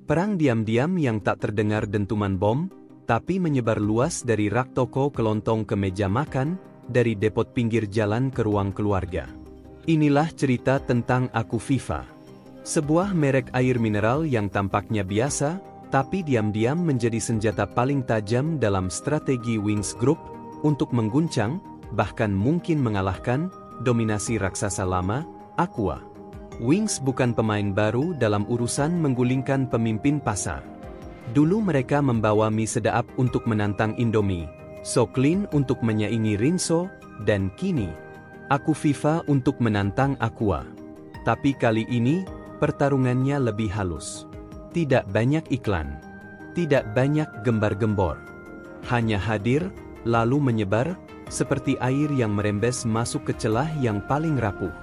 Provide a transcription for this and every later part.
Perang diam-diam yang tak terdengar dentuman bom, tapi menyebar luas dari rak toko kelontong ke meja makan, dari depot pinggir jalan ke ruang keluarga. Inilah cerita tentang Aquaviva. Sebuah merek air mineral yang tampaknya biasa, tapi diam-diam menjadi senjata paling tajam dalam strategi Wings Group untuk mengguncang, bahkan mungkin mengalahkan, dominasi raksasa lama, Aqua. Wings bukan pemain baru dalam urusan menggulingkan pemimpin pasar. Dulu mereka membawa mie sedap untuk menantang Indomie, Soclean untuk menyaingi Rinso, dan kini, Aquaviva untuk menantang Aqua. Tapi kali ini, pertarungannya lebih halus. Tidak banyak iklan. Tidak banyak gembar-gembor. Hanya hadir, lalu menyebar, seperti air yang merembes masuk ke celah yang paling rapuh.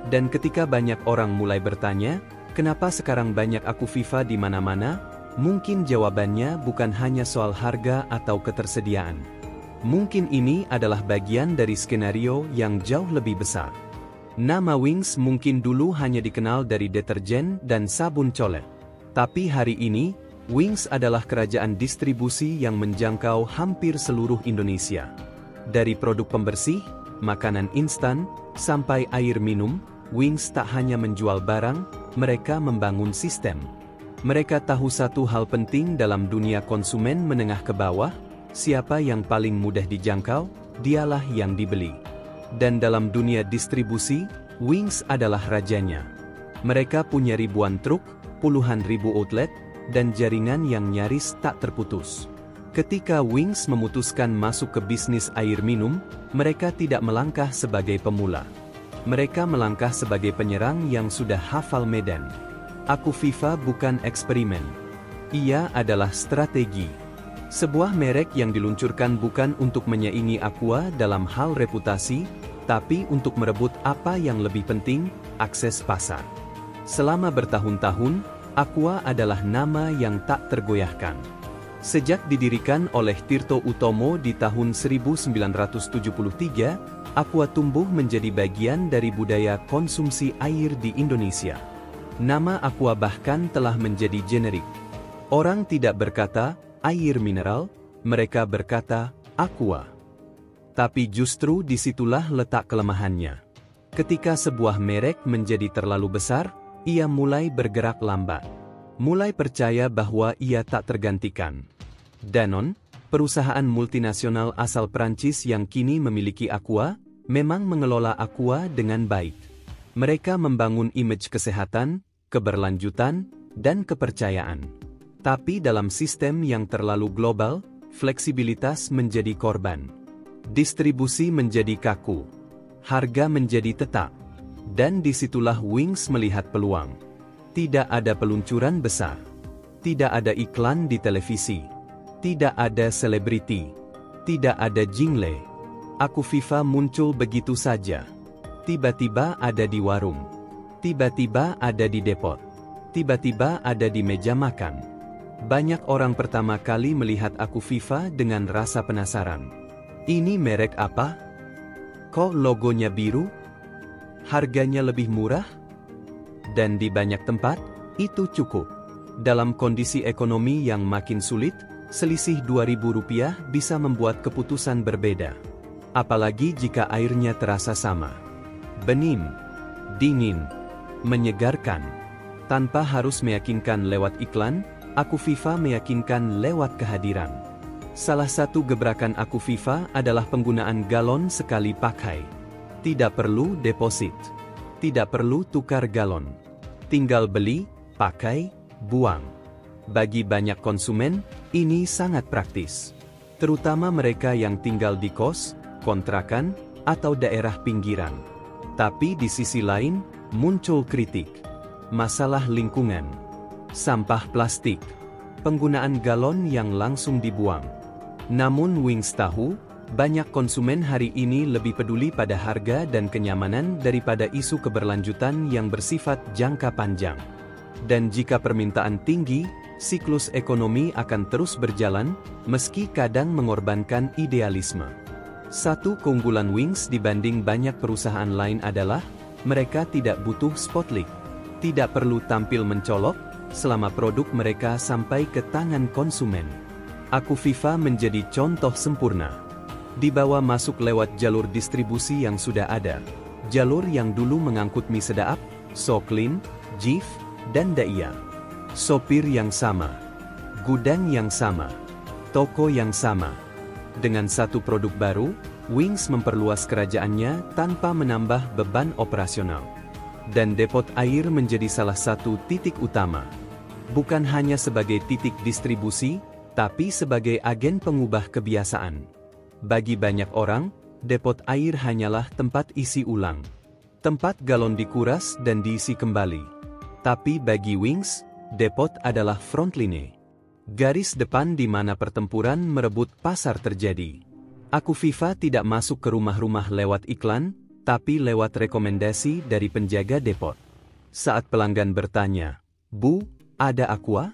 Dan ketika banyak orang mulai bertanya, kenapa sekarang banyak Aquaviva di mana-mana? Mungkin jawabannya bukan hanya soal harga atau ketersediaan. Mungkin ini adalah bagian dari skenario yang jauh lebih besar. Nama Wings mungkin dulu hanya dikenal dari deterjen dan sabun colek. Tapi hari ini, Wings adalah kerajaan distribusi yang menjangkau hampir seluruh Indonesia. Dari produk pembersih, makanan instan, sampai air minum, Wings tak hanya menjual barang, mereka membangun sistem. Mereka tahu satu hal penting dalam dunia konsumen menengah ke bawah, siapa yang paling mudah dijangkau, dialah yang dibeli. Dan dalam dunia distribusi, Wings adalah rajanya. Mereka punya ribuan truk, puluhan ribu outlet, dan jaringan yang nyaris tak terputus. Ketika Wings memutuskan masuk ke bisnis air minum, mereka tidak melangkah sebagai pemula. Mereka melangkah sebagai penyerang yang sudah hafal medan. Aquaviva bukan eksperimen. Ia adalah strategi. Sebuah merek yang diluncurkan bukan untuk menyaingi Aqua dalam hal reputasi, tapi untuk merebut apa yang lebih penting, akses pasar. Selama bertahun-tahun, Aqua adalah nama yang tak tergoyahkan. Sejak didirikan oleh Tirto Utomo di tahun 1973, Aqua tumbuh menjadi bagian dari budaya konsumsi air di Indonesia. Nama Aqua bahkan telah menjadi generik. Orang tidak berkata, air mineral, mereka berkata, Aqua. Tapi justru disitulah letak kelemahannya. Ketika sebuah merek menjadi terlalu besar, ia mulai bergerak lambat. Mulai percaya bahwa ia tak tergantikan. Danone, perusahaan multinasional asal Prancis yang kini memiliki Aqua, memang mengelola Aqua dengan baik. Mereka membangun image kesehatan, keberlanjutan, dan kepercayaan. Tapi dalam sistem yang terlalu global, fleksibilitas menjadi korban. Distribusi menjadi kaku. Harga menjadi tetap. Dan disitulah Wings melihat peluang. Tidak ada peluncuran besar. Tidak ada iklan di televisi. Tidak ada selebriti. Tidak ada jingle. Aquaviva muncul begitu saja. Tiba-tiba ada di warung. Tiba-tiba ada di depot. Tiba-tiba ada di meja makan. Banyak orang pertama kali melihat Aquaviva dengan rasa penasaran. Ini merek apa? Kok logonya biru? Harganya lebih murah? Dan di banyak tempat, itu cukup. Dalam kondisi ekonomi yang makin sulit, selisih Rp2.000 bisa membuat keputusan berbeda. Apalagi jika airnya terasa sama. Bening, dingin, menyegarkan. Tanpa harus meyakinkan lewat iklan, Aquaviva meyakinkan lewat kehadiran. Salah satu gebrakan Aquaviva adalah penggunaan galon sekali pakai. Tidak perlu deposit. Tidak perlu tukar galon. Tinggal beli, pakai, buang. Bagi banyak konsumen, ini sangat praktis. Terutama mereka yang tinggal di kos, kontrakan, atau daerah pinggiran. Tapi di sisi lain, muncul kritik. Masalah lingkungan. Sampah plastik. Penggunaan galon yang langsung dibuang. Namun Wings tahu, banyak konsumen hari ini lebih peduli pada harga dan kenyamanan daripada isu keberlanjutan yang bersifat jangka panjang. Dan jika permintaan tinggi, siklus ekonomi akan terus berjalan, meski kadang mengorbankan idealisme. Satu keunggulan Wings dibanding banyak perusahaan lain adalah, mereka tidak butuh spotlight. Tidak perlu tampil mencolok, selama produk mereka sampai ke tangan konsumen. Akuviva menjadi contoh sempurna. Dibawa masuk lewat jalur distribusi yang sudah ada. Jalur yang dulu mengangkut mie sedap, Soklin, Jif, dan Daia. Sopir yang sama. Gudang yang sama. Toko yang sama. Dengan satu produk baru, Wings memperluas kerajaannya tanpa menambah beban operasional. Dan depot air menjadi salah satu titik utama. Bukan hanya sebagai titik distribusi, tapi sebagai agen pengubah kebiasaan. Bagi banyak orang, depot air hanyalah tempat isi ulang. Tempat galon dikuras dan diisi kembali. Tapi bagi Wings, depot adalah frontline. Garis depan di mana pertempuran merebut pasar terjadi. Akuviva tidak masuk ke rumah-rumah lewat iklan, tapi lewat rekomendasi dari penjaga depot. Saat pelanggan bertanya, "Bu, ada aqua?"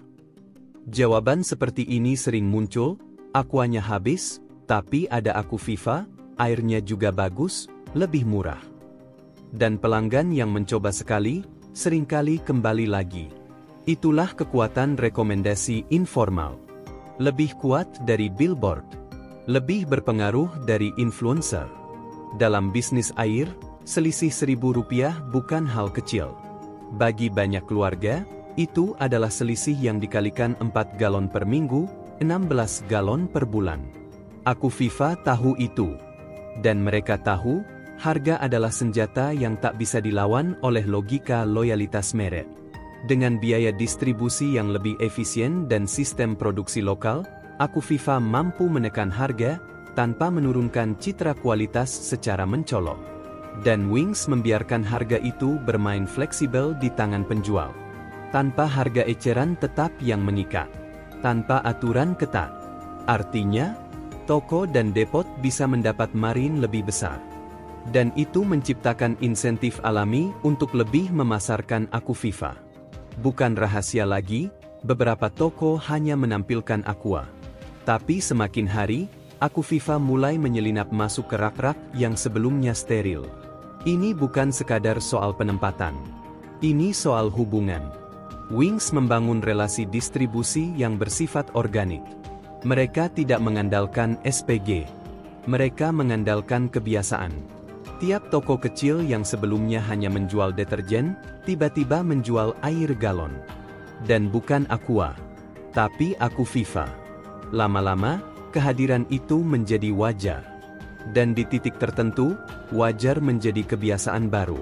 Jawaban seperti ini sering muncul, "Aquanya habis, tapi ada Akuviva, airnya juga bagus, lebih murah." Dan pelanggan yang mencoba sekali, seringkali kembali lagi. Itulah kekuatan rekomendasi informal. Lebih kuat dari billboard. Lebih berpengaruh dari influencer. Dalam bisnis air, selisih Rp1.000 bukan hal kecil. Bagi banyak keluarga, itu adalah selisih yang dikalikan 4 galon per minggu, 16 galon per bulan. Akuviva tahu itu. Dan mereka tahu, harga adalah senjata yang tak bisa dilawan oleh logika loyalitas merek. Dengan biaya distribusi yang lebih efisien dan sistem produksi lokal, Akuviva mampu menekan harga, tanpa menurunkan citra kualitas secara mencolok. Dan Wings membiarkan harga itu bermain fleksibel di tangan penjual. Tanpa harga eceran tetap yang mengikat. Tanpa aturan ketat. Artinya, toko dan depot bisa mendapat margin lebih besar. Dan itu menciptakan insentif alami untuk lebih memasarkan Akuviva. Bukan rahasia lagi, beberapa toko hanya menampilkan aqua. Tapi semakin hari, Akuviva mulai menyelinap masuk ke rak-rak yang sebelumnya steril. Ini bukan sekadar soal penempatan. Ini soal hubungan. Wings membangun relasi distribusi yang bersifat organik. Mereka tidak mengandalkan SPG. Mereka mengandalkan kebiasaan. Tiap toko kecil yang sebelumnya hanya menjual deterjen, tiba-tiba menjual air galon. Dan bukan aqua, tapi Akuviva. Lama-lama, kehadiran itu menjadi wajar. Dan di titik tertentu, wajar menjadi kebiasaan baru.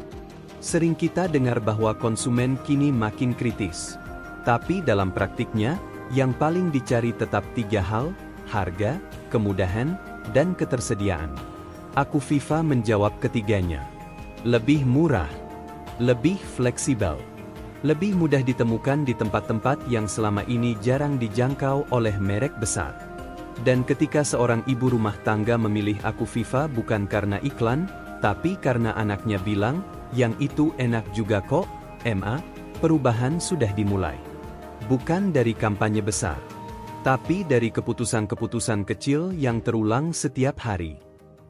Sering kita dengar bahwa konsumen kini makin kritis. Tapi dalam praktiknya, yang paling dicari tetap 3 hal, harga, kemudahan, dan ketersediaan. Akuviva menjawab ketiganya. Lebih murah, lebih fleksibel, lebih mudah ditemukan di tempat-tempat yang selama ini jarang dijangkau oleh merek besar. Dan ketika seorang ibu rumah tangga memilih Akuviva bukan karena iklan, tapi karena anaknya bilang, "Yang itu enak juga kok, Ma," perubahan sudah dimulai. Bukan dari kampanye besar, tapi dari keputusan-keputusan kecil yang terulang setiap hari.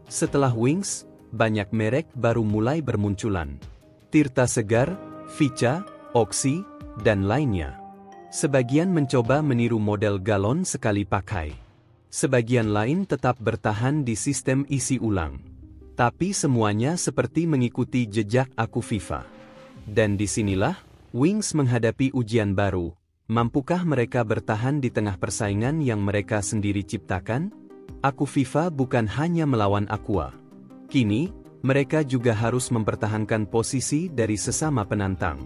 Setelah Wings, banyak merek baru mulai bermunculan. Tirta Segar, Vica, Oxy, dan lainnya. Sebagian mencoba meniru model galon sekali pakai. Sebagian lain tetap bertahan di sistem isi ulang. Tapi semuanya seperti mengikuti jejak Akuviva. Dan disinilah, Wings menghadapi ujian baru. Mampukah mereka bertahan di tengah persaingan yang mereka sendiri ciptakan? Akuviva bukan hanya melawan aqua. Kini, mereka juga harus mempertahankan posisi dari sesama penantang.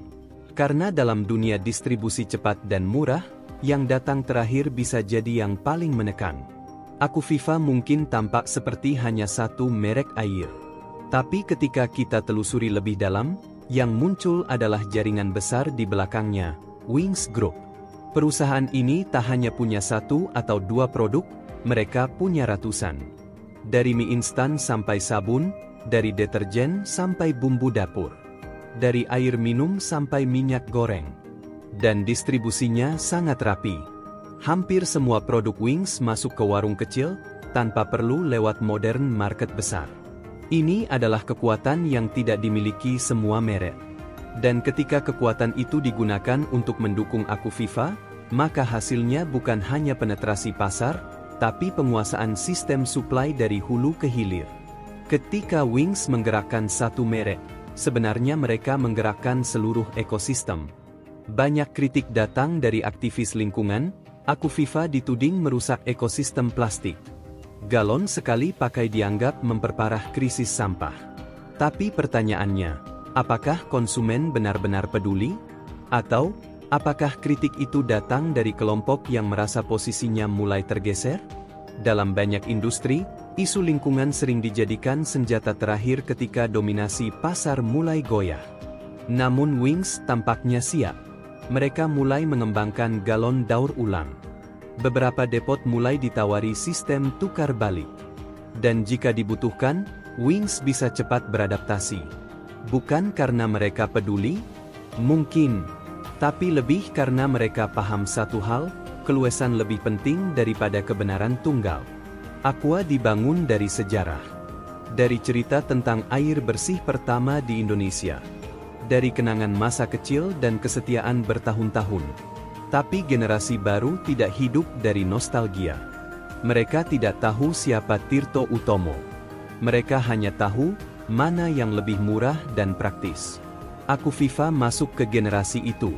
Karena dalam dunia distribusi cepat dan murah, yang datang terakhir bisa jadi yang paling menekan. Akuviva mungkin tampak seperti hanya satu merek air. Tapi ketika kita telusuri lebih dalam, yang muncul adalah jaringan besar di belakangnya, Wings Group. Perusahaan ini tak hanya punya 1 atau 2 produk, mereka punya ratusan. Dari mie instan sampai sabun, dari deterjen sampai bumbu dapur. Dari air minum sampai minyak goreng. Dan distribusinya sangat rapi. Hampir semua produk Wings masuk ke warung kecil, tanpa perlu lewat modern market besar. Ini adalah kekuatan yang tidak dimiliki semua merek. Dan ketika kekuatan itu digunakan untuk mendukung Akuviva, maka hasilnya bukan hanya penetrasi pasar, tapi penguasaan sistem suplai dari hulu ke hilir. Ketika Wings menggerakkan satu merek, sebenarnya mereka menggerakkan seluruh ekosistem. Banyak kritik datang dari aktivis lingkungan. Akuviva dituding merusak ekosistem plastik. Galon sekali pakai dianggap memperparah krisis sampah. Tapi pertanyaannya, apakah konsumen benar-benar peduli? Atau, apakah kritik itu datang dari kelompok yang merasa posisinya mulai tergeser? Dalam banyak industri, isu lingkungan sering dijadikan senjata terakhir ketika dominasi pasar mulai goyah. Namun Wings tampaknya siap. Mereka mulai mengembangkan galon daur ulang. Beberapa depot mulai ditawari sistem tukar balik. Dan jika dibutuhkan, Wings bisa cepat beradaptasi. Bukan karena mereka peduli, mungkin, tapi lebih karena mereka paham satu hal, keluasan lebih penting daripada kebenaran tunggal. Aqua dibangun dari sejarah. Dari cerita tentang air bersih pertama di Indonesia. Dari kenangan masa kecil dan kesetiaan bertahun-tahun. Tapi generasi baru tidak hidup dari nostalgia. Mereka tidak tahu siapa Tirto Utomo. Mereka hanya tahu mana yang lebih murah dan praktis. Akuviva masuk ke generasi itu.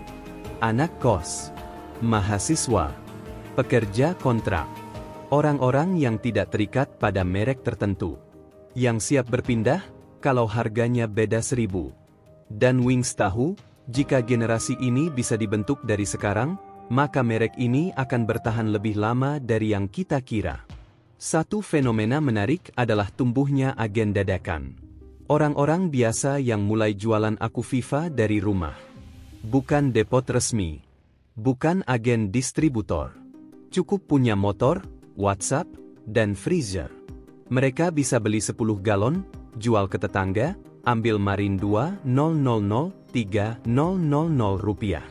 Anak kos, mahasiswa, pekerja kontrak, orang-orang yang tidak terikat pada merek tertentu. Yang siap berpindah kalau harganya beda 1000. Dan Wings tahu, jika generasi ini bisa dibentuk dari sekarang, maka merek ini akan bertahan lebih lama dari yang kita kira. Satu fenomena menarik adalah tumbuhnya agen dadakan. Orang-orang biasa yang mulai jualan Akuviva dari rumah. Bukan depot resmi. Bukan agen distributor. Cukup punya motor, WhatsApp, dan freezer. Mereka bisa beli 10 galon, jual ke tetangga, ambil Marin 2.000.3.000 rupiah.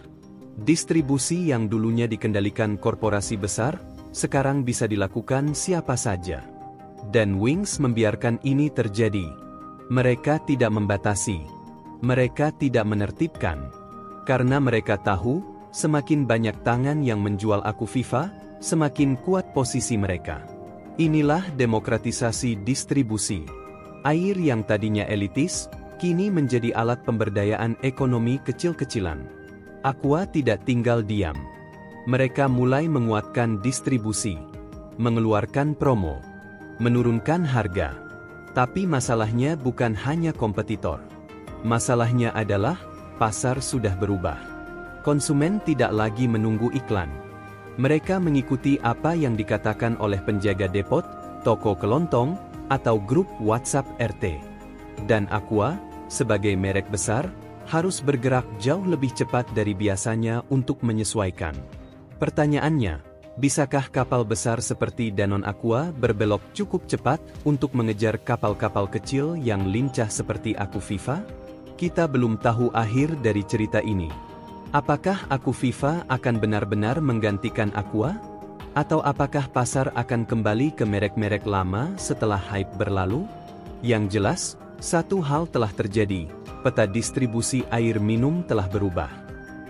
Distribusi yang dulunya dikendalikan korporasi besar, sekarang bisa dilakukan siapa saja. Dan Wings membiarkan ini terjadi. Mereka tidak membatasi. Mereka tidak menertibkan. Karena mereka tahu, semakin banyak tangan yang menjual Akuviva, semakin kuat posisi mereka. Inilah demokratisasi distribusi. Air yang tadinya elitis, kini menjadi alat pemberdayaan ekonomi kecil-kecilan. Aqua tidak tinggal diam. Mereka mulai menguatkan distribusi, mengeluarkan promo, menurunkan harga. Tapi masalahnya bukan hanya kompetitor. Masalahnya adalah, pasar sudah berubah. Konsumen tidak lagi menunggu iklan. Mereka mengikuti apa yang dikatakan oleh penjaga depot, toko kelontong, atau grup WhatsApp RT. Dan Aqua, sebagai merek besar, harus bergerak jauh lebih cepat dari biasanya untuk menyesuaikan. Pertanyaannya, bisakah kapal besar seperti Danone Aqua berbelok cukup cepat untuk mengejar kapal-kapal kecil yang lincah seperti Akuviva? Kita belum tahu akhir dari cerita ini. Apakah Akuviva akan benar-benar menggantikan Aqua? Atau apakah pasar akan kembali ke merek-merek lama setelah hype berlalu? Yang jelas, satu hal telah terjadi, peta distribusi air minum telah berubah.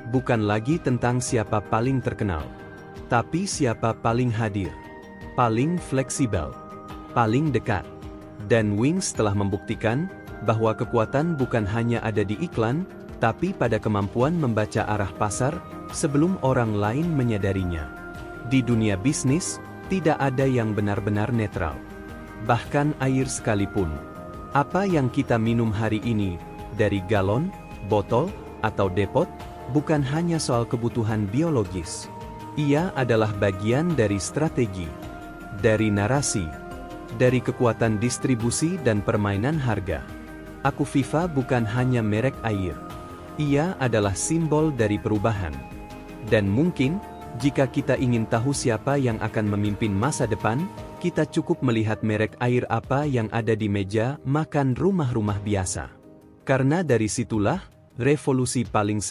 Bukan lagi tentang siapa paling terkenal, tapi siapa paling hadir, paling fleksibel, paling dekat. Dan Wings telah membuktikan bahwa kekuatan bukan hanya ada di iklan, tapi pada kemampuan membaca arah pasar sebelum orang lain menyadarinya. Di dunia bisnis, tidak ada yang benar-benar netral. Bahkan air sekalipun. Apa yang kita minum hari ini, dari galon, botol, atau depot, bukan hanya soal kebutuhan biologis. Ia adalah bagian dari strategi, dari narasi, dari kekuatan distribusi dan permainan harga. Akuviva bukan hanya merek air. Ia adalah simbol dari perubahan. Dan mungkin, jika kita ingin tahu siapa yang akan memimpin masa depan, kita cukup melihat merek air apa yang ada di meja makan rumah-rumah biasa. Karena dari situlah, revolusi paling